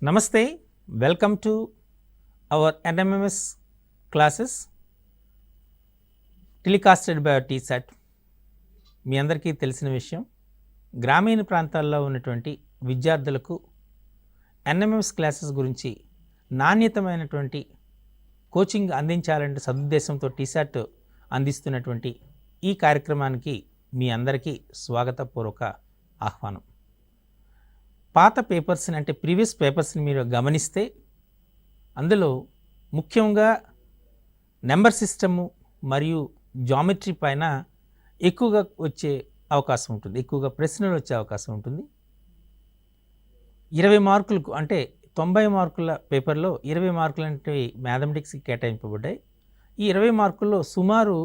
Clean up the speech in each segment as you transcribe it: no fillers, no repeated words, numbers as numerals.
Namaste, welcome to our NMMS classes telecasted by our TSAT. మీ అందరికీ తెలిసిన విషయం, గ్రామీణ ప్రాంతాల్లో ఉన్నటువంటి విద్యార్థులకు NMMS క్లాసెస్ గురించి నాణ్యతమైనటువంటి కోచింగ్ అందించాలంటే సదుద్దేశంతో TSAT అందిస్తున్నటువంటి ఈ కార్యక్రమానికి మీ అందరికీ స్వాగతపూర్వక ఆహ్వానం. పాత పేపర్స్ని అంటే ప్రీవియస్ పేపర్స్ని మీరు గమనిస్తే అందులో ముఖ్యంగా నెంబర్ సిస్టము మరియు జామెట్రీ పైన ఎక్కువగా వచ్చే అవకాశం ఉంటుంది, ఎక్కువగా ప్రశ్నలు వచ్చే అవకాశం ఉంటుంది. 20 మార్కులకు అంటే 90 మార్కుల పేపర్లో 20 మార్కులు అంటే మ్యాథమెటిక్స్కి కేటాయింపబడ్డాయి. ఈ 20 మార్కుల్లో సుమారు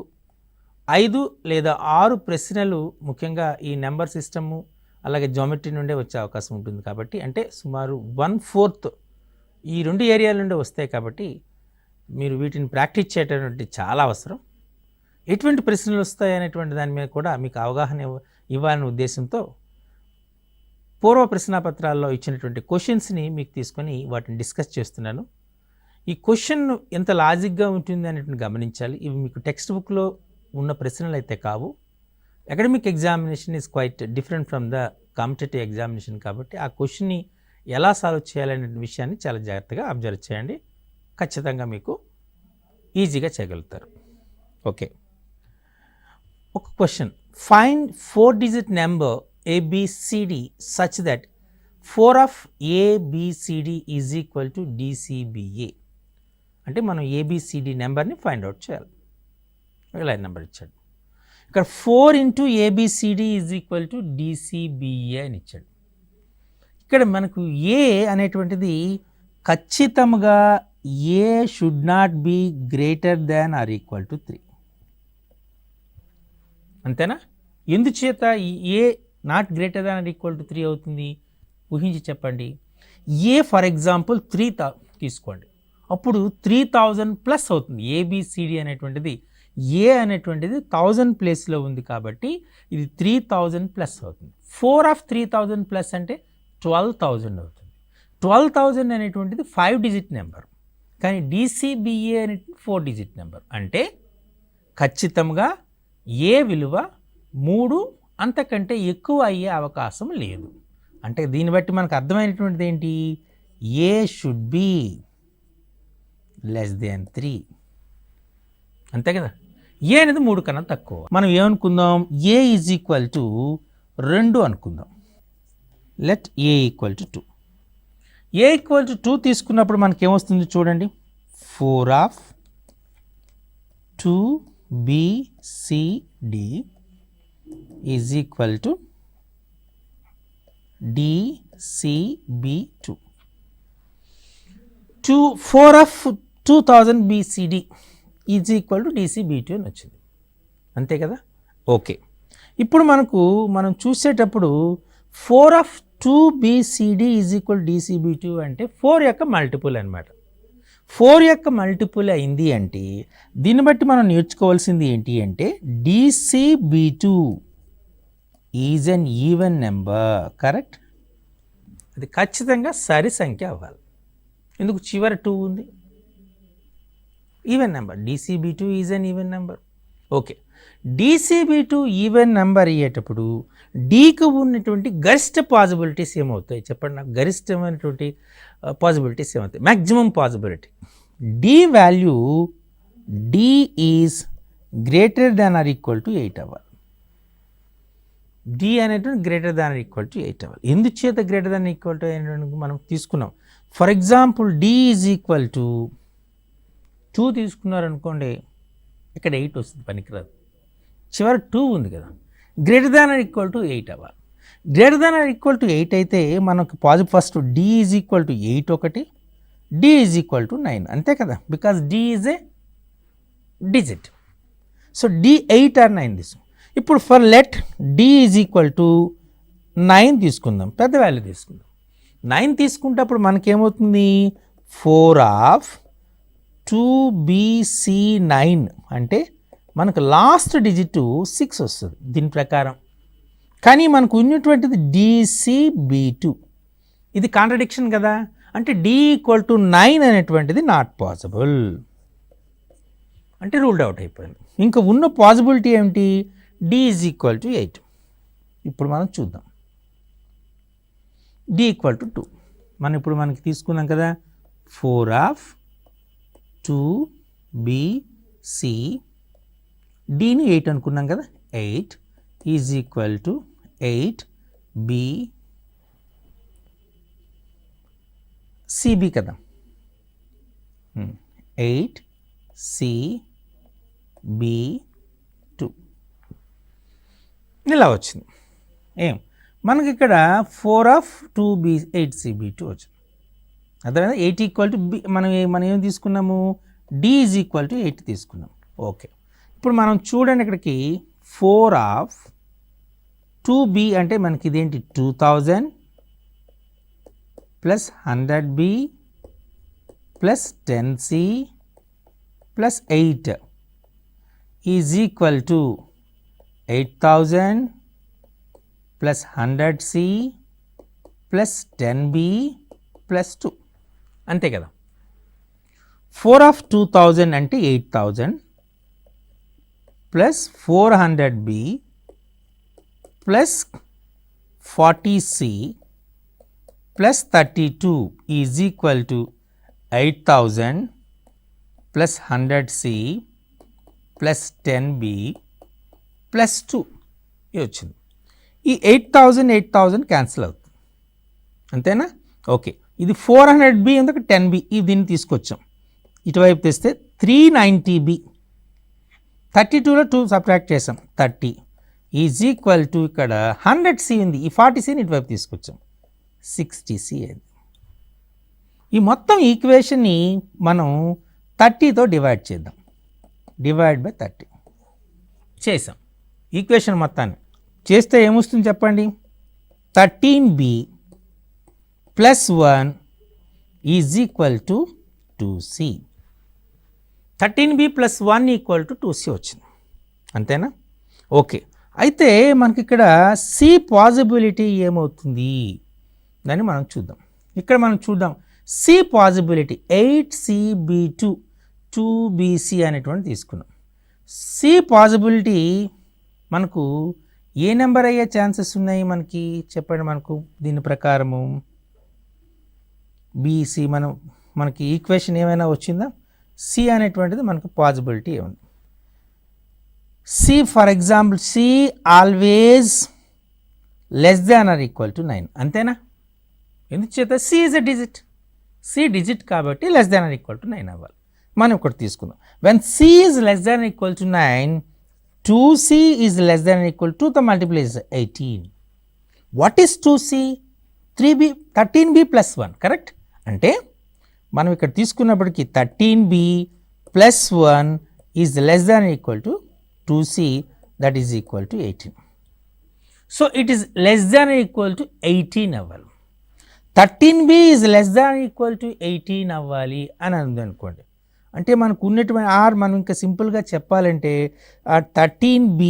5 లేదా 6 ప్రశ్నలు ముఖ్యంగా ఈ నెంబర్ సిస్టము అలాగే జామెట్రీ నుండే వచ్చే అవకాశం ఉంటుంది. కాబట్టి అంటే సుమారు 1/4 ఈ రెండు ఏరియాల నుండి వస్తాయి. కాబట్టి మీరు వీటిని ప్రాక్టీస్ చేయటం చాలా అవసరం. ఎటువంటి ప్రశ్నలు వస్తాయి అనేటువంటి దాని మీద కూడా మీకు అవగాహన ఇవ్వాలనే ఉద్దేశంతో పూర్వ ప్రశ్నాపత్రాల్లో ఇచ్చినటువంటి క్వశ్చన్స్ని మీకు తీసుకొని వాటిని డిస్కస్ చేస్తున్నాను. ఈ క్వశ్చన్ ఎంత లాజిక్గా ఉంటుంది అనేటువంటి గమనించాలి. ఇవి మీకు టెక్స్ట్ బుక్లో ఉన్న ప్రశ్నలు అయితే కావు. Academic examination is quite different from the competitive examination. కాబట్టి ఆ క్వశ్చన్ని ఎలా సాల్వ్ చేయాలనే విషయాన్ని చాలా జాగ్రత్తగా అబ్జర్వ్ చేయండి. ఖచ్చితంగా మీకు ఈజీగా చేయగలుగుతారు. ఓకే, ఒక question, find 4-digit number ABCD such that 4 of ABCD is equal to DCBA. అంటే మనం ABCD నెంబర్ని ఫైండ్ అవుట్ చేయాలి. లైన్ నెంబర్ ఇచ్చాడు, ఇక్కడ 4 into ABCD is equal to DCBA అని ఇచ్చాడు. ఇక్కడ మనకు ఏ అనేటువంటిది ఖచ్చితంగా A should not be greater than or equal to 3. అంతేనా? ఎందుచేత ఈ A not greater than or equal to 3 అవుతుంది? ఊహించి చెప్పండి. ఏ ఫర్ ఎగ్జాంపుల్ 3 తీసుకోండి, అప్పుడు 3000 ప్లస్ అవుతుంది. ABCD అనేటువంటిది ఏ అనేటువంటిది 1000 ప్లేస్లో ఉంది కాబట్టి ఇది 3000 ప్లస్ అవుతుంది. 4 of 3000 ప్లస్ అంటే 12,000 అవుతుంది. 12,000 అనేటువంటిది 5-digit నెంబర్, కానీ DCBA అనేటువంటి 4-digit నెంబర్. అంటే ఖచ్చితంగా ఏ విలువ 3 అంతకంటే ఎక్కువ అయ్యే అవకాశం లేదు. అంటే దీన్ని బట్టి మనకు అర్థమైనటువంటిది ఏంటి? ఏ షుడ్ బి లెస్ దెన్ 3. అంతే కదా? ఏ అనేది 3 కన్నా తక్కువ. మనం ఏమనుకుందాం? ఏ ఈజ్ ఈక్వల్ టు 2 అనుకుందాం. Let A equal to 2. A equal to 2 తీసుకున్నప్పుడు మనకి ఏమొస్తుంది చూడండి. 4 of 2BCD is equal to DCB2. 4 of 2000 BCD is equal to DCB2 అని వచ్చింది. అంతే కదా? ఓకే, ఇప్పుడు మనం చూసేటప్పుడు 4 of 2BCD is equal DCB2 అంటే 4 యొక్క మల్టిపుల్ అనమాట. 4 యొక్క మల్టిపుల్ అయింది అంటే దీన్ని బట్టి మనం నేర్చుకోవాల్సింది ఏంటి అంటే DCB2 is an even number. Correct? అది ఖచ్చితంగా సరి సంఖ్య అవ్వాలి. ఎందుకు? చివరి 2 ఉంది, even number. DCB2 is an even number. Okay, DCB2 even number అయ్యేటప్పుడు డీకి ఉన్నటువంటి గరిష్ట పాసిబిలిటీస్ ఏమవుతాయి చెప్పండి నాకు? గరిష్టమైనటువంటి పాసిబిలిటీస్ ఏమవుతాయి? Maximum possibility D value D is greater than or equal to 8 అవ్వాలి. డి అనేటువంటి greater than or equal to 8 అవ్వాలి. ఎందుచేత గ్రేటర్ దాన్ ఈక్వల్ టు మనం తీసుకున్నాం? For example D is equal to 2 తీసుకున్నారనుకోండి, ఇక్కడ 8 వస్తుంది, పనికిరాదు. చివరి 2 ఉంది కదా. Greater than or equal to 8 అవ్వాలి. Greater than or equal to 8 అయితే మనకు positive first D is equal to 8 ఒకటి, డి ఈజ్ ఈక్వల్ టు 9. అంతే కదా? Because D is a digit. So D 8 or 9 తీసుకుందాం. ఇప్పుడు for let D is equal to 9 తీసుకుందాం, పెద్ద వాల్యూ తీసుకుందాం. 9 తీసుకుంటప్పుడు మనకేమవుతుంది? 4 of 2BC9 అంటే మనకు లాస్ట్ డిజిట్ 6 వస్తుంది దీని ప్రకారం. కానీ మనకు ఉన్నటువంటిది DCB2. ఇది కాంట్రడిక్షన్ కదా. అంటే D = 9 అనేటువంటిది నాట్ పాసిబుల్, అంటే రూల్డ్ అవుట్ అయిపోయింది. ఇంకా ఉన్న పాసిబిలిటీ ఏమిటి? D = 8. ఇప్పుడు మనం చూద్దాం. D = 2. మనం ఇప్పుడు మనకి తీసుకున్నాం కదా 4(2)B(C), Dని 8 అనుకున్నాం కదా, 8 = 8BCB కదా, 8CB2 ఇలా వచ్చింది. మనకి ఇక్కడ 4(2)B(8CB2) వచ్చింది. అర్థమైందా? 8 = B. మనం ఏం తీసుకున్నాము? D = 8 తీసుకున్నాం. ఓకే, ఇప్పుడు మనం చూడండి ఇక్కడికి 4(2)B అంటే మనకి ఇదేంటి 2000 + 100B + 10C + 8 = 8000 + 100C + 10B + 2. అంతే కదా. 4(2000) అంటే 8000 + 400B + 40C + 32 = 8000 + 100C + 10B + 2 ఇది వచ్చింది. ఈ 8000 క్యాన్సిల్ అవుతుంది, అంతేనా? ఓకే, ఇది 400B ఎందుకు 10B, ఇది దీన్ని తీసుకొచ్చాం ఇటువైపు తెస్తే 390B, 32లో 2 సబ్ట్రాక్ట్ చేసాం 30 = ఇక్కడ 100C ఉంది, ఈ 40Cని ఇటువైపు తీసుకొచ్చాం 60C అయింది. ఈ మొత్తం ఈక్వేషన్ని మనం 30తో డివైడ్ చేద్దాం. /30 చేసాం. ఈక్వేషన్ మొత్తాన్ని చేస్తే ఏమొస్తుంది చెప్పండి? 13B + 1 = 2C. 13B + 1 = 2C వచ్చింది, అంతేనా? ఓకే, అయితే మనకి ఇక్కడ C పాసిబిలిటీ ఏమవుతుంది దాన్ని మనం చూద్దాం. ఇక్కడ మనం చూద్దాం C పాసిబిలిటీ 8CB2 2BC అనేటువంటి తీసుకున్నాం. C పాసిబిలిటీ మనకు ఏ నెంబర్ అయ్యే ఛాన్సెస్ ఉన్నాయి మనకి చెప్పండి. మనకు దీని ప్రకారము BC మనకి ఈక్వేషన్ ఏమైనా వచ్చిందా? C అనేటువంటిది మనకు పాసిబిలిటీ ఏముంది? C for example C always < 9, అంతేనా? ఎందుచేత C is a digit, C digit కాబట్టి < 9 అవ్వాలి. మనం ఒకటి తీసుకుందాం. When C is < 9, 2C is < 2తో మల్టిప్లై చేస్తే 18. What is 2C? 13B + 1, correct? అంటే మనం ఇక్కడ తీసుకున్నప్పటికీ 13B + 1 is < 2C, that is = 18. So it is < 18 అవ్వాలి. 13B ఈజ్ < 18 అవ్వాలి అని అనుకోండి. అంటే మనకు ఉన్నటువంటి మనం ఇంకా సింపుల్గా చెప్పాలంటే 13B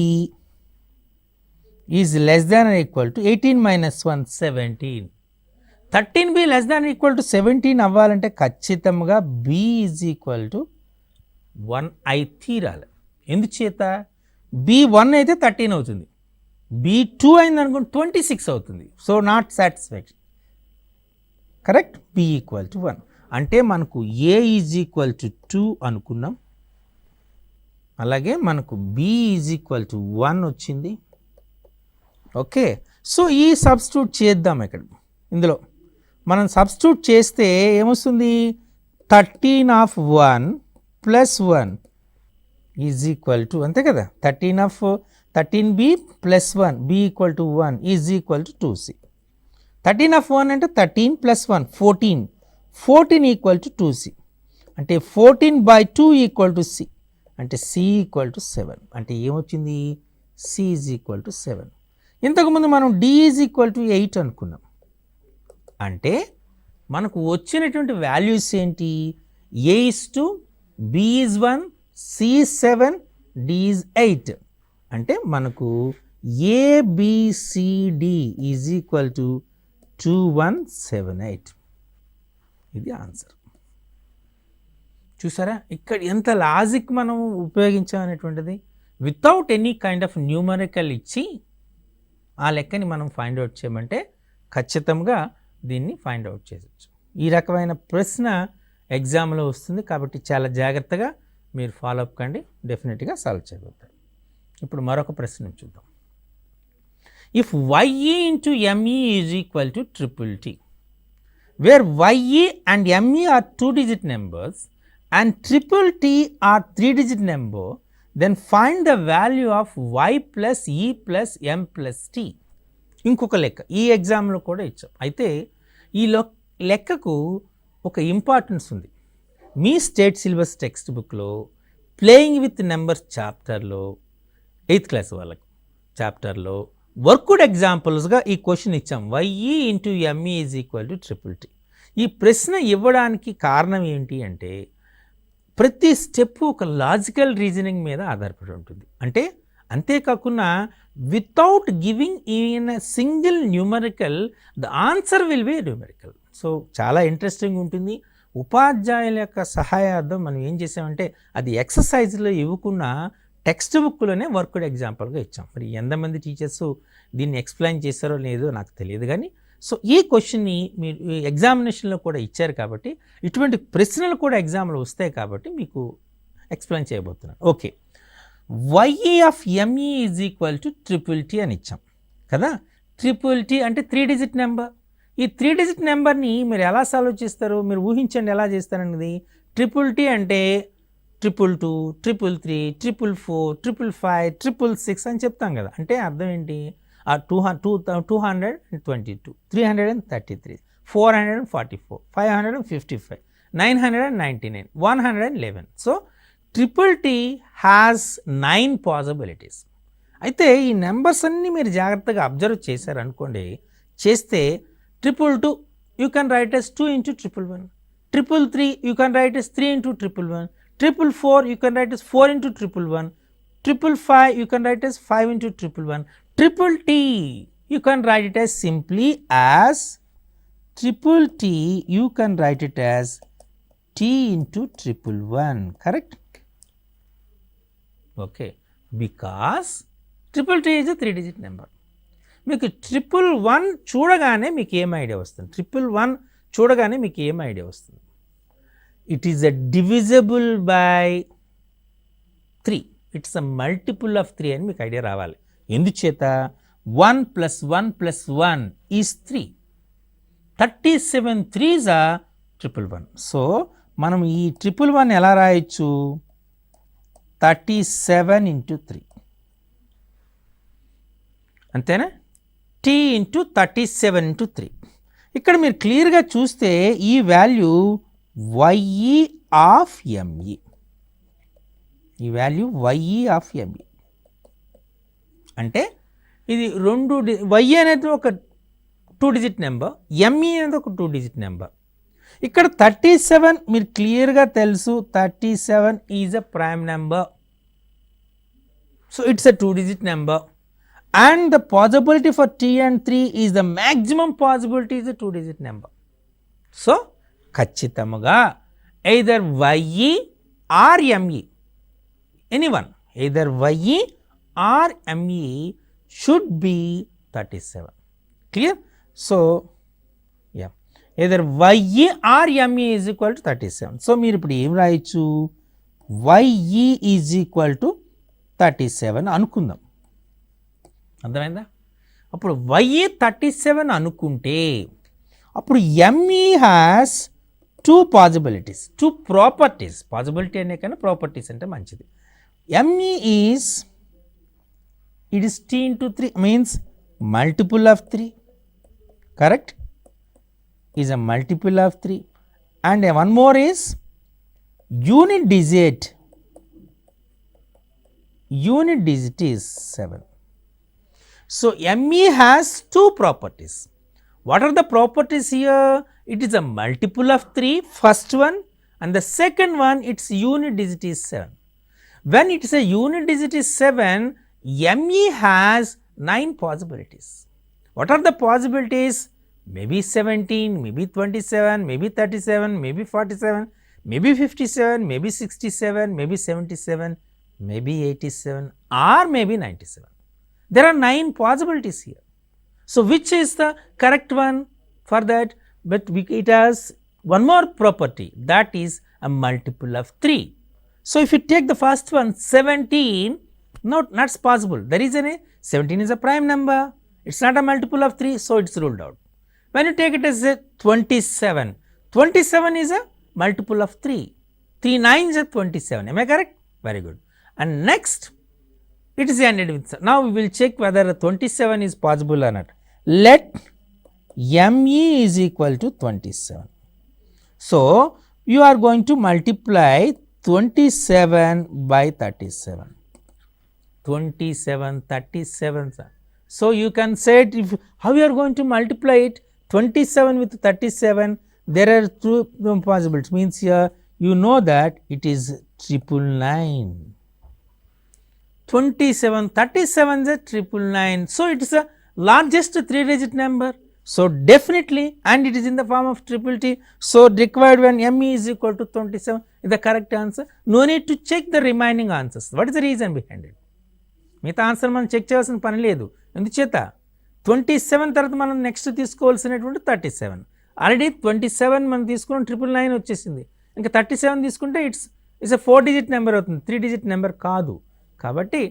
ఈజ్ < 18 - 1 17. 13B < 17 అవ్వాలంటే ఖచ్చితంగా B ఈజ్ = 1 అయి తీరాలి. ఎందుచేత B1 అయితే 13 అవుతుంది, B2 అయింది అనుకోండి 26 అవుతుంది. So not satisfaction, correct? B = 1 అంటే మనకు A ఈజ్ = 2 అనుకున్నాం, అలాగే మనకు B ఈజ్ = 1 వచ్చింది. ఓకే, సో ఈ సబ్స్టిట్యూట్ చేద్దాం. ఇక్కడ ఇందులో మనం సబ్స్టిట్యూట్ చేస్తే ఏమొస్తుంది? 13(1 + 1 ఈజ్ = అంతే కదా, 13B + 1 B = 1 ఈజ్ = 2C. 13(1) అంటే 13 + 1 14 = 2C. అంటే 14/2 = C, అంటే C = 7. అంటే ఏమొచ్చింది? C = 7. ఇంతకుముందు మనం D = 8 అనుకున్నాం. అంటే మనకు వచ్చినటువంటి వాల్యూస్ ఏంటి? A is 2, B is 1, C is 7, D is 8. అంటే మనకు ABCD = 2178. ఇది ఆన్సర్. చూసారా ఇక్కడ ఎంత లాజిక్ మనం ఉపయోగించామనేటువంటిది. Without any kind of numerical ఇచ్చి ఆ లెక్కని మనం ఫైండ్ అవుట్ చేయమంటే ఖచ్చితంగా దీన్ని ఫైండ్ అవుట్ చేయవచ్చు. ఈ రకమైన ప్రశ్న ఎగ్జామ్లో వస్తుంది కాబట్టి చాలా జాగ్రత్తగా మీరు ఫాలో అప్ కండి, డెఫినెట్గా సాల్వ్ చేయగలుగుతారు. ఇప్పుడు మరొక ప్రశ్న చూద్దాం. If YE into ME is equal to triple T, where YE and ME are 2-digit numbers and triple T are 3-digit number, then find the value of Y plus E plus M plus T. ఇంకొక లెక్క ఈ ఎగ్జామ్లో కూడా ఇచ్చాం. అయితే ఈ లెక్కకు ఒక ఇంపార్టెన్స్ ఉంది. మీ స్టేట్ సిలబస్ టెక్స్ట్ బుక్లో ప్లేయింగ్ విత్ నెంబర్స్ చాప్టర్లో 8th క్లాస్ వాళ్ళకు చాప్టర్లో వర్క్డ్ ఎగ్జాంపుల్స్గా ఈ క్వశ్చన్ ఇచ్చాం. YE into ME is equal to triple T. ఈ ప్రశ్న ఇవ్వడానికి కారణం ఏంటి అంటే ప్రతి స్టెప్ ఒక లాజికల్ రీజనింగ్ మీద ఆధారపడి ఉంటుంది. అంటే అంతేకాకుండా without giving in a single numerical the answer will be numerical. So చాలా ఇంట్రెస్టింగ్ ఉంటుంది. ఉపాధ్యాయుల యొక్క సహాయార్థం మనం ఏం చేసామంటే అది ఎక్సర్సైజ్లో ఇవ్వకుండా టెక్స్ట్ బుక్లోనే వర్క్డ్ ఎగ్జాంపుల్గా ఇచ్చాం. మరి ఎంతమంది టీచర్స్ దీన్ని ఎక్స్ప్లెయిన్ చేశారో లేదో నాకు తెలియదు కానీ సో ఈ క్వశ్చన్ని మీరు ఎగ్జామినేషన్లో కూడా ఇచ్చారు కాబట్టి ఇటువంటి ప్రశ్నలు కూడా ఎగ్జామ్లో వస్తాయి కాబట్టి మీకు ఎక్స్ప్లెయిన్ చేయబోతున్నాను. Okay, YE of ME is equal to triple T అని ఇచ్చాం కదా. ట్రిపుల్ T అంటే 3-digit నెంబర్. ఈ 3-digit నెంబర్ని మీరు ఎలా సాల్వ్ చేస్తారు, మీరు ఊహించండి ఎలా చేస్తారనేది. ట్రిపుల్ T అంటే 222, 333, 444, 555, 666 అని చెప్తాం కదా. అంటే అర్థం ఏంటి, 222, 333, 444, 555, 999, 111. So triple T has 9 possibilities. అయితే ఈ నెంబర్స్ అన్నీ మీరు జాగ్రత్తగా అబ్జర్వ్ చేశారనుకోండి, చేస్తే 222 you can write as 2 into 111, 333 you can write as 3 into 111, 444 you can write as 4 into 111, 555 you can write as 5 into 111, triple T you can write it as simply as triple T you can write it as T into 111, correct? Okay, because triple T is a 3-digit number. మీకు 111 చూడగానే మీకు ఏం idea వస్తుంది, 111 చూడగానే మీకు ఏం idea వస్తుంది, it is a divisible by 3, it's a multiple of 3 అని మీకు ఐడియా రావాలి. ఎందుచేత 1 plus 1 plus 1 is 3, 37 3s are 111. So మనం ఈ 111 ఎలా రాయొచ్చు, 37 into 3 అంతేనా, T into 37 into 3. ఇక్కడ మీరు క్లియర్గా చూస్తే ఈ వాల్యూ YE of ME, ఈ వాల్యూ YE of ME అంటే ఇది రెండు YE అనేది ఒక 2-digit నెంబర్, ME అనేది ఒక 2-digit నెంబర్. ఇక్కడ 37 మీరు క్లియర్గా తెలుసు, 37 is a prime number, so it's a 2-digit number and the possibility for T and 3 is the maximum possibility is a 2-digit number. So ఖచ్చితంగా either YE or ME, anyone, either YE or ME should be 37. Clear? So yeah, either YE or ME is equal to 37. So మీరు ఇప్పుడు ఏం రాయొచ్చు, YE is equal to 37 అనుకుందాం. అర్థమైందా? అప్పుడు YE 37 అనుకుంటే అప్పుడు ME has 2 possibilities, 2 properties. Possibility అనే కన్నా ప్రాపర్టీస్ అంటే మంచిది. ME is it is T into 3 means multiple of 3, correct, is a multiple of 3 and one more is unit digit is 7. So ME has 2 properties. What are the properties here? It is a multiple of 3, first one, and the second one, its unit digit is 7. When it is a unit digit is 7, ME has 9 possibilities. What are the possibilities? maybe 17, maybe 27, maybe 37, maybe 47, maybe 57, maybe 67, maybe 77, maybe 87, or maybe 97. There are 9 possibilities here. So, which is the correct one for that? But it has one more property, that is a multiple of 3. So, if you take the first one 17, not possible. The reason is 17 is a prime number, it is not a multiple of 3, so it is ruled out. When you take it as a 27, 27 is a multiple of 3, 3 9s are 27, am I correct? Very good. And next it is ended with, now we will check whether 27 is possible or not. Let ME is equal to 27. So, you are going to multiply 27 by 37. 27, 37. So, you can say it, if how you are going to multiply it? 27 with 37, there are 2 possibilities, means here you know that it is 999. 27, 37 is a 999. So, it is a largest 3-digit number. So, definitely, and it is in the form of triple T. So, required when ME is equal to 27 is the correct answer. No need to check the remaining answers. What is the reason behind it? మిగతా answer మనం check చేయాల్సిన పని లేదు. ఎందుచేత 27 తర్వాత మనం next తీసుకోవాల్సినటువంటి 37. Already 27 మనం తీసుకున్నాం, 999 వచ్చేసింది. ఇంకా 37 తీసుకుంటే ఇట్స్ ఎ 4-digit నెంబర్ అవుతుంది, 3-digit నెంబర్ కాదు. కాబట్టి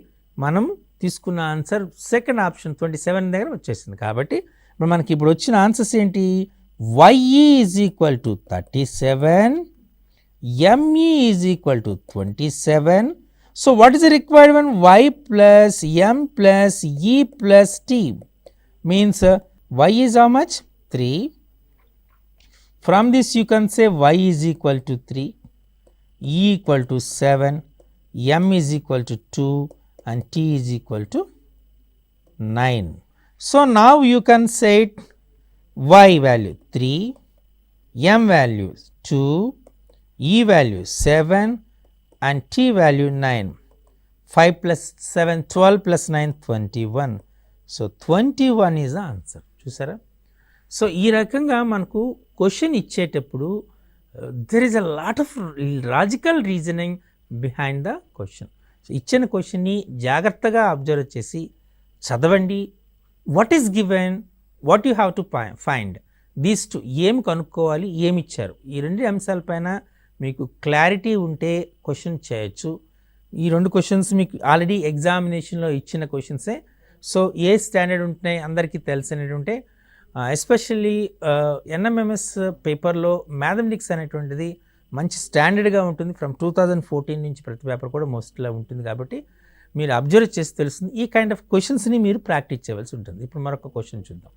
మనం తీసుకున్న ఆన్సర్ సెకండ్ ఆప్షన్ 27 దగ్గర వచ్చేసింది. కాబట్టి ఇప్పుడు మనకి ఇప్పుడు వచ్చిన ఆన్సర్స్ ఏంటి? YE is equal to 37, ME is equal to 27. So, what is the required one? Y plus M plus E plus T means Y is how much? 3. From this you can say Y is equal to 3, E equal to 7, M is equal to 2 and T is equal to 9. So, now you can say it, Y value 3, M value 2, E value 7 and T value 9. 5 plus 7, 12 plus 9, 21. So, 21 is the answer. చూసారా? So, ఈ రకంగా మనకు question ఇచ్చేటప్పుడు there is a lot of logical reasoning behind the question. So, ఇచ్చిన క్వశ్చన్ని జాగ్రత్తగా observe చేసి చదవండి. What is given, what you have to find, these to ఏమి కనుక్కోవాలి, ఏమి ఇచ్చారు, ఈ 2 అంశాలపైన మీకు క్లారిటీ ఉంటే క్వశ్చన్ చేయొచ్చు. ఈ 2 క్వశ్చన్స్ మీకు ఆల్రెడీ ఎగ్జామినేషన్లో ఇచ్చిన క్వశ్చన్సే. సో, ఏ స్టాండర్డ్ ఉంటున్నాయి అందరికీ తెలిసినట్టుంటే, ఎస్పెషల్లీ NMMS పేపర్లో మ్యాథమెటిక్స్ అనేటువంటిది మంచి స్టాండర్డ్గా ఉంటుంది. ఫ్రమ్ 2014 నుంచి ప్రతి పేపర్ కూడా మోస్ట్లా ఉంటుంది. కాబట్టి మీరు అబ్జర్వ్ చేసి తెలుస్తుంది. ఈ కైండ్ ఆఫ్ క్వశ్చన్స్ని మీరు ప్రాక్టీస్ చేయవలసి ఉంటుంది. ఇప్పుడు మరొక క్వశ్చన్ చూద్దాం.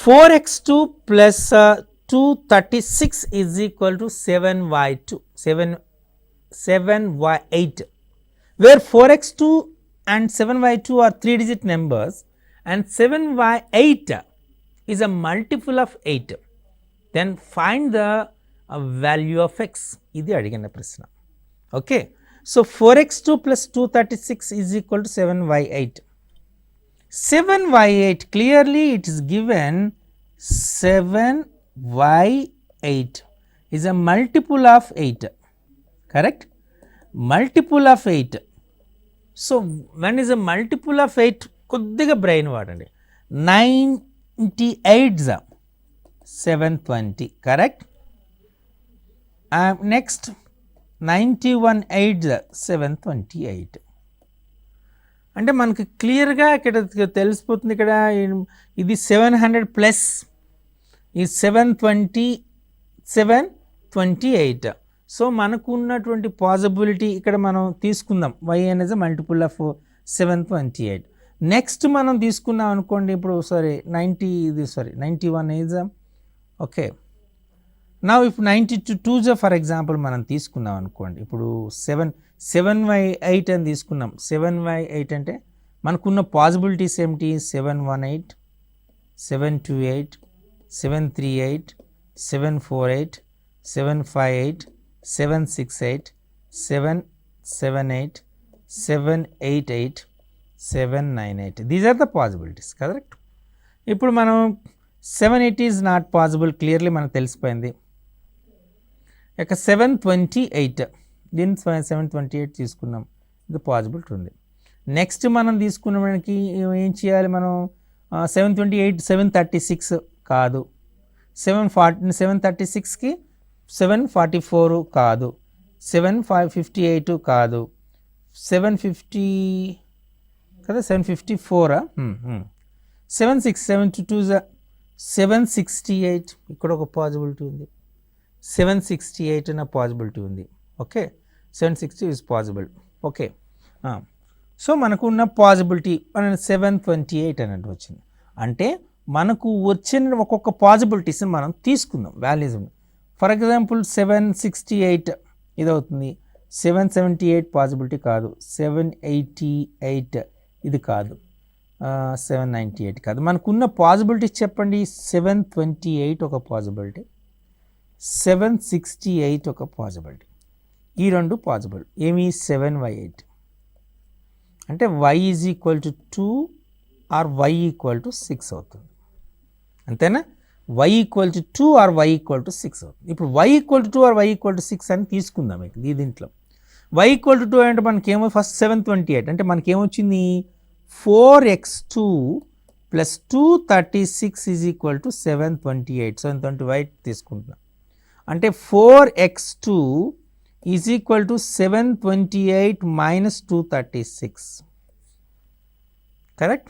4x2 plus 236 is equal to 7y2, 7y8, where 4x2 and 7y2 are 3-digit numbers and 7y8 is a multiple of 8. Then find the value of x. ఇది అడిగిన ప్రశ్న. Okay, so 4x2 plus 236 is equal to 7y8. 7y8, clearly it is given 7y8 is a multiple of 8, correct? Multiple of 8. So, when is a multiple of 8? కొద్దిగా brain వాడండి. 98s 720, correct? Next 91 8s 728. అంటే మనకి క్లియర్గా ఇక్కడ తెలిసిపోతుంది. ఇక్కడ ఇది 700 plus ఈ 728. సో, మనకు ఉన్నటువంటి పాసిబిలిటీ ఇక్కడ మనం తీసుకుందాం. y అనేది మల్టిపుల్ ఆఫ్ 728. నెక్స్ట్ మనం తీసుకున్నాం అనుకోండి, ఇప్పుడు 91 ఈజ్ ఓకే. నా ఇప్పుడు 92 ఫర్ ఎగ్జాంపుల్ మనం తీసుకున్నాం అనుకోండి. ఇప్పుడు 7y8 అని తీసుకున్నాం. 7y8 అంటే మనకున్న పాసిబిలిటీస్ ఏమిటి? 718, 728, 738, 748, 758, 768, 778, 788, 798. These are the possibilities, correct? ఇప్పుడు మనం 7 it is not possible clearly మనకు తెలిసిపోయింది. ఇక 728 దీన్ని 728 తీసుకున్నాం, ఇది పాసిబిలిటీ ఉంది. నెక్స్ట్ మనం తీసుకున్నకి ఏం చేయాలి మనం, 728 736 కాదు, 736కి 744 కాదు, 758 కాదు, 750 కదా, 754 768 ఇక్కడ ఒక పాసిబిలిటీ ఉంది, 768 అన్న పాసిబిలిటీ ఉంది. Okay, 760 is possible. Okay, so మనకు ఉన్న పాసిబిలిటీ 728 అన్నట్టు వచ్చింది. అంటే మనకు వచ్చిన ఒక్కొక్క పాసిబిలిటీస్ని మనం తీసుకుందాం వాల్యూస్. ఫర్ ఎగ్జాంపుల్ 768 ఇది అవుతుంది, 778 పాసిబిలిటీ కాదు, 788 ఇది కాదు, 798 కాదు. మనకున్న పాసిబిలిటీస్ చెప్పండి. 728 ఒక పాసిబిలిటీ, 768 ఒక పాసిబిలిటీ, ఈ రెండు పాసిబుల్. ఏమి 7y8 అంటే y is equal to 2 or y equal to 6 అవుతుంది, అంతేనా? y equal to 2 or y equal to 6 అవుతుంది. ఇప్పుడు y equal to 2 or y equal to 6 అని తీసుకుందాం. ఈ దీంట్లో y ఈక్వల్ టు 2 అంటే మనకేమో ఫస్ట్ 728 అంటే మనకేమొచ్చింది 4x2 plus 236 is equal to 728. 728 తీసుకుంటున్నాం అంటే 4x2 is equal to 728 minus 236, correct?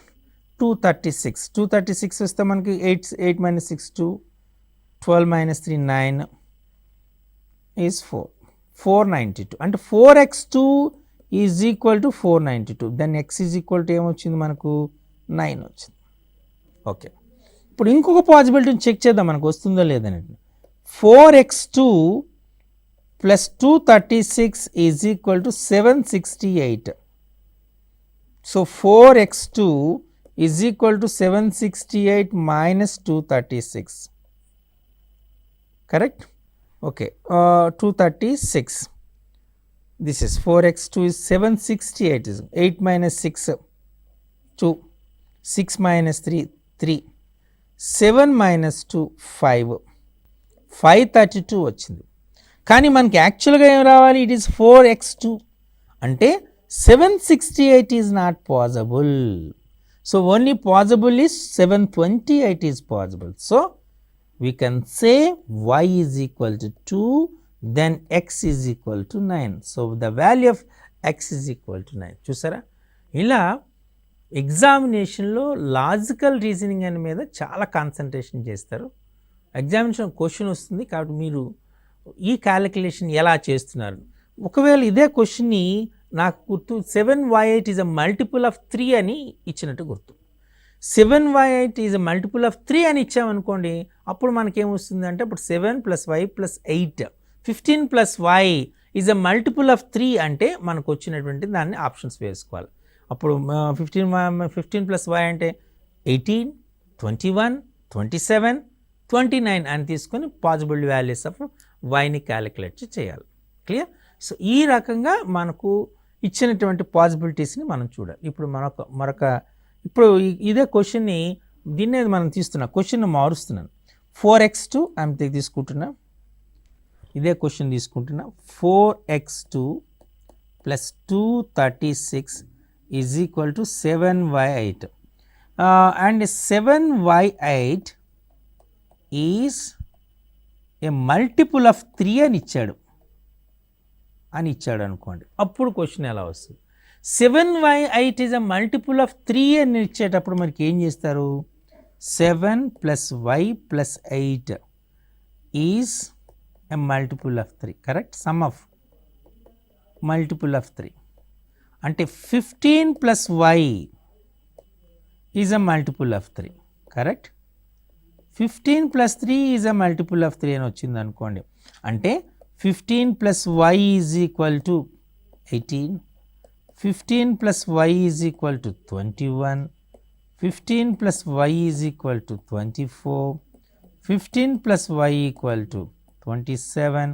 236 వస్తే మనకి 8 మైనస్ 6 2, 12 మైనస్ 3 9 ఈజ్ 492. అంటే 4x2 is equal to 492. Then x is equal to ఏమొచ్చింది మనకు 9 వచ్చింది. ఓకే, ఇప్పుడు ఇంకొక పాసిబిలిటీని చెక్ చేద్దాం మనకు వస్తుందో లేదని. 4x2 plus 236 is equal to 768. So 4x2 is equal to 768 minus 236, correct? Okay, 236. This is 4x2 is 768 is 8 minus 6 2, 6 minus 3 3, 7 minus 2 5, 532 వచ్చింది. కానీ మనకి యాక్చువల్గా ఏం రావాలి, ఇట్ ఈస్ 4x2 అంటే 768 is not possible. So only possible is 728 is possible. So we can say y is equal to 2, then x is equal to 9. So the value of x is equal to 9. చూసారా, ఇలా ఎగ్జామినేషన్లో logical reasoning అనే మీద చాలా concentration చేస్తారు. Examination question వస్తుంది కాబట్టి మీరు ఈ క్యాలిక్యులేషన్ ఎలా చేస్తున్నారు. ఒకవేళ ఇదే క్వశ్చన్ని నాకు గుర్తు 7y8 is a multiple of 3 అని ఇచ్చినట్టు గుర్తు. 7y8 is a multiple of 3 అని ఇచ్చామనుకోండి, అప్పుడు మనకేమొస్తుంది అంటే అప్పుడు 7 plus y plus 8, 15 plus y is a multiple of 3 అంటే మనకు వచ్చినటువంటి దాన్ని ఆప్షన్స్ వేసుకోవాలి. అప్పుడు 15 ప్లస్ y అంటే 18, 21, 27, 29 అని తీసుకొని పాసిబుల్ వాల్యూస్ ఆఫ్ వైని క్యాలిక్యులేట్ చేయాలి. క్లియర్? సో ఈ రకంగా మనకు ఇచ్చినటువంటి పాసిబిలిటీస్ని మనం చూడాలి. ఇప్పుడు ఇప్పుడు ఇదే క్వశ్చన్ని దీన్నే మనం తీస్తున్నా, క్వశ్చన్ మారుస్తున్నాను. 4x2 అంతే తీసుకుంటున్నా, ఇదే క్వశ్చన్ తీసుకుంటున్నా. 4x2 plus 236 is equal to 7y8 and 7y8 is a multiple of 3 అని ఇచ్చాడు అనుకోండి, అప్పుడు క్వశ్చన్ ఎలా వస్తుంది? 7y8 is a multiple of 3 అని ఇచ్చేటప్పుడు మనకి ఏం చేస్తారు? 7 plus y plus 8 is a multiple of 3, correct? Some of multiple of 3 అంటే 15 plus y is a multiple of 3, correct? 15 plus 3 is a multiple of 3 అని వచ్చింది అనుకోండి, అంటే 15 plus y is equal to 18, 15 plus y is equal to 21, 15 plus y is equal to 24, 15 plus y equal to 27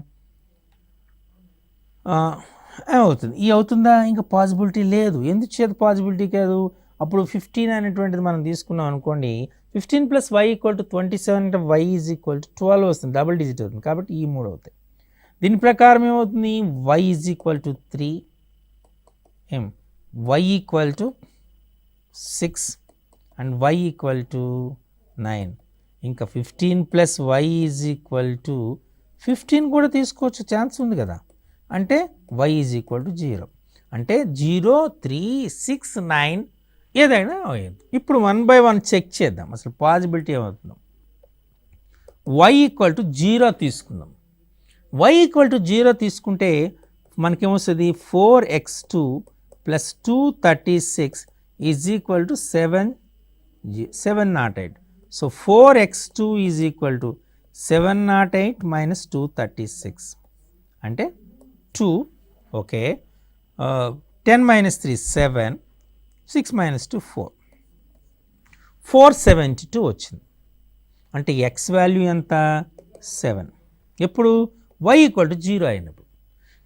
ఏమవుతుంది? ఈ అవుతుందా? ఇంకా possibility లేదు. ఎందుకు చేత పాసిబిలిటీ కాదు? అప్పుడు 15 అనేటువంటిది మనం తీసుకున్నాం అనుకోండి, 15 + y = 27 అంటే y = 12 వస్తుంది, డబుల్ డిజిట్ అవుతుంది, కాబట్టి ఈ 3 అవుతాయి. దీని ప్రకారం ఏమవుతుంది, y = 3, y = 6 అండ్ y = 9. ఇంకా 15 + y = 15 కూడా తీసుకోవచ్చు, ఛాన్స్ ఉంది కదా, అంటే y = 0. అంటే 0, 3, 6, 9 ఏదైనా అయ్యింది. ఇప్పుడు 1 by 1 చెక్ చేద్దాం అసలు పాసిబిలిటీ ఏమవుతుందో. y = 0 తీసుకుందాం. y = 0 తీసుకుంటే మనకేమొస్తుంది, 4x2 + 236 = 708. సో 4x2 = 708 - 236 అంటే 2. ఓకే, 10 - 3 7, 6 - 2 4, 472 వచ్చింది. అంటే x వాల్యూ ఎంత, 7. ఎప్పుడు y = 0 అయినప్పుడు.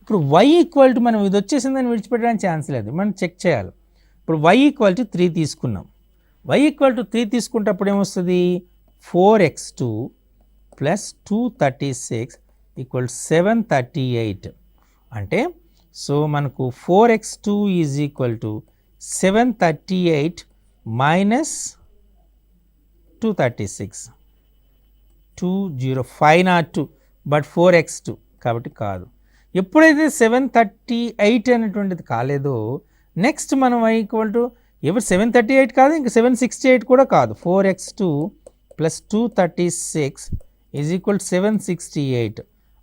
ఇప్పుడు y = మనం ఇది వచ్చేసిందని విడిచిపెట్టడానికి ఛాన్స్ లేదు, మనం చెక్ చేయాలి. ఇప్పుడు y = 3 తీసుకున్నాం. y = 3 తీసుకుంటప్పుడు ఏమొస్తుంది, 4x2 + 236 = 738. అంటే సో మనకు 4x2 = 738 - 236, 20502, బట్ 4x2 కాబట్టి కాదు. ఎప్పుడైతే 738 అనేటువంటిది కాలేదో, నెక్స్ట్ మనం y = ఎవరు 738 కాదు, ఇంకా 768 కూడా కాదు. 4x2 + 236 = 768.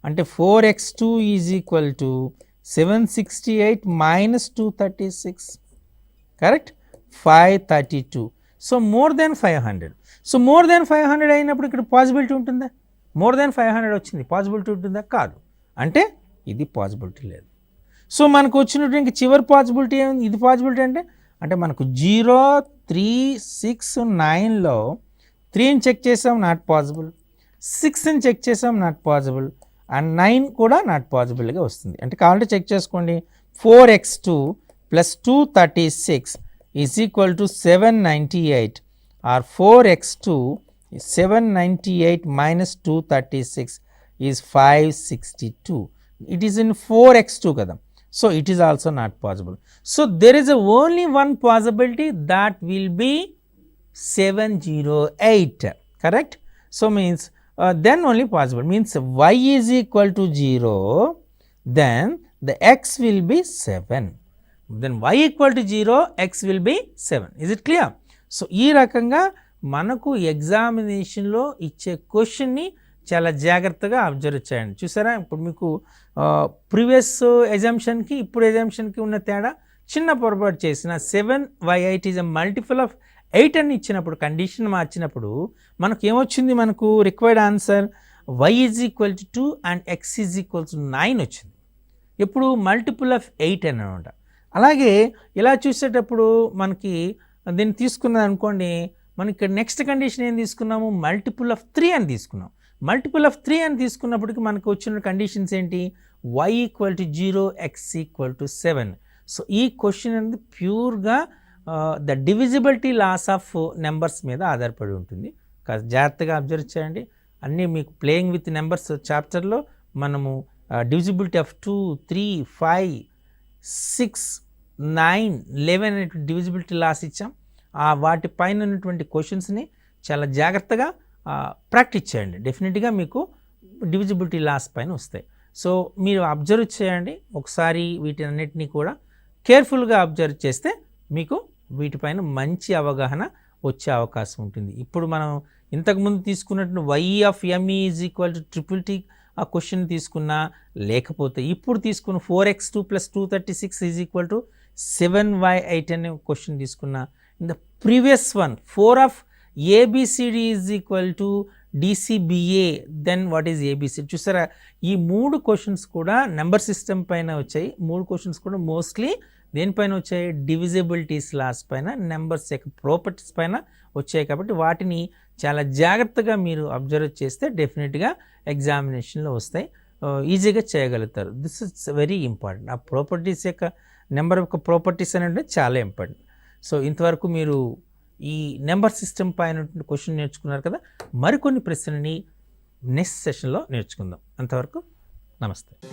అంటే 4x2 = 768 - 236, correct, 532. So more than 500. So more than 500 అయినప్పుడు ఇక్కడ పాసిబిలిటీ ఉంటుందా, మోర్ దెన్ 500 వచ్చింది, పాసిబిలిటీ ఉంటుందా, కాదు, అంటే ఇది పాసిబిలిటీ లేదు. సో మనకు వచ్చినటువంటి చివరి పాసిబిలిటీ ఏముంది, ఇది పాసిబిలిటీ అంటే మనకు 0, 3, 6, 9లో 3ని చెక్ చేసాం, నాట్ పాసిబుల్. 6ని చెక్ చేసాం, నాట్ పాసిబుల్. అండ్ 9 కూడా నాట్ పాసిబుల్గా వస్తుంది. అంటే కావాలంటే చెక్ చేసుకోండి. 4x2 + 236 = 798, are 4x2 798 - 236 is 562. It is in 4x2 కదా, so it is also not possible. So there is only one possibility, that will be 708, correct. So means then only possible, means y = 0, then the x will be 7, then y = 0, x will be 7. Is it clear? So ఈ రకంగా మనకు ఎగ్జామినేషన్లో ఇచ్చే క్వశ్చన్ని చాలా జాగ్రత్తగా observe చేయండి. చూసారా, ఇప్పుడు మీకు ప్రీవియస్ ఎగ్జామ్షన్కి ఇప్పుడు ఎగ్జామ్షన్కి ఉన్న తేడా, చిన్న పొరపాటు చేసిన 7/8 ఈజ్ ఎ మల్టిపుల్ ఆఫ్ 8 అని ఇచ్చినప్పుడు, కండిషన్ మార్చినప్పుడు మనకు ఏమొచ్చింది, మనకు required answer y = 2 and x = 9 వచ్చింది. ఎప్పుడు మల్టిపుల్ ఆఫ్ 8 అని అనమాట. అలాగే ఇలా చూసేటప్పుడు మనకి దీన్ని తీసుకున్నది అనుకోండి, మనకి ఇక్కడ నెక్స్ట్ కండిషన్ ఏం తీసుకున్నాము, మల్టిపుల్ ఆఫ్ 3 అని తీసుకున్నాం. మల్టిపుల్ ఆఫ్ 3 అని తీసుకున్నప్పటికీ మనకు వచ్చిన కండిషన్స్ ఏంటి, y = 0, x = 7. సో ఈ క్వశ్చన్ అనేది ప్యూర్గా the divisibility laws of numbers మీద ఆధారపడి ఉంటుంది. జాగ్రత్తగా అబ్జర్వ్ చేయండి. అన్నీ మీకు ప్లేయింగ్ విత్ నెంబర్స్ చాప్టర్లో మనము డివిజిబిలిటీ ఆఫ్ 2, 3, 5, 6, 9, 11 అనేటువంటి డివిజిబిలిటీ లాస్ ఇచ్చాం. వాటి పైన ఉన్నటువంటి క్వశ్చన్స్ని చాలా జాగ్రత్తగా ప్రాక్టీస్ చేయండి. డెఫినెట్గా మీకు డివిజిబిలిటీ లాస్ పైన వస్తాయి. సో మీరు అబ్జర్వ్ చేయండి ఒకసారి, వీటినన్నిటినీ కూడా కేర్ఫుల్గా అబ్జర్వ్ చేస్తే మీకు వీటిపైన మంచి అవగాహన వచ్చే అవకాశం ఉంటుంది. ఇప్పుడు మనం ఇంతకుముందు తీసుకున్నట్టు y(m) = T ఆ క్వశ్చన్ తీసుకున్నా, లేకపోతే ఇప్పుడు తీసుకున్న 4x2 + 236 = 7y8 అనే క్వశ్చన్ తీసుకున్నా, in the previous one 4 of ABCD = DCBA, then what is ABCD. చూసారా, ఈ 3 క్వశ్చన్స్ కూడా నెంబర్ సిస్టమ్ పైన వచ్చాయి. 3 క్వశ్చన్స్ కూడా మోస్ట్లీ దేనిపైన వచ్చాయి, డివిజిబిలిటీస్ లాస్ పైన, నెంబర్స్ యొక్క ప్రాపర్టీస్ పైన వచ్చాయి. కాబట్టి వాటిని చాలా జాగ్రత్తగా మీరు అబ్జర్వ్ చేస్తే డెఫినెట్గా ఎగ్జామినేషన్లో వస్తాయి, ఈజీగా చేయగలుగుతారు. This is very important. ఆ ప్రాపర్టీస్ యొక్క నెంబర్ యొక్క ప్రాపర్టీస్ అనేవి చాలా ఇంపార్టెంట్. సో ఇంతవరకు మీరు ఈ నెంబర్ సిస్టమ్ పైన క్వశ్చన్ నేర్చుకున్నారు కదా, మరికొన్ని ప్రశ్నని నెక్స్ట్ సెషన్లో నేర్చుకుందాం. అంతవరకు నమస్తే.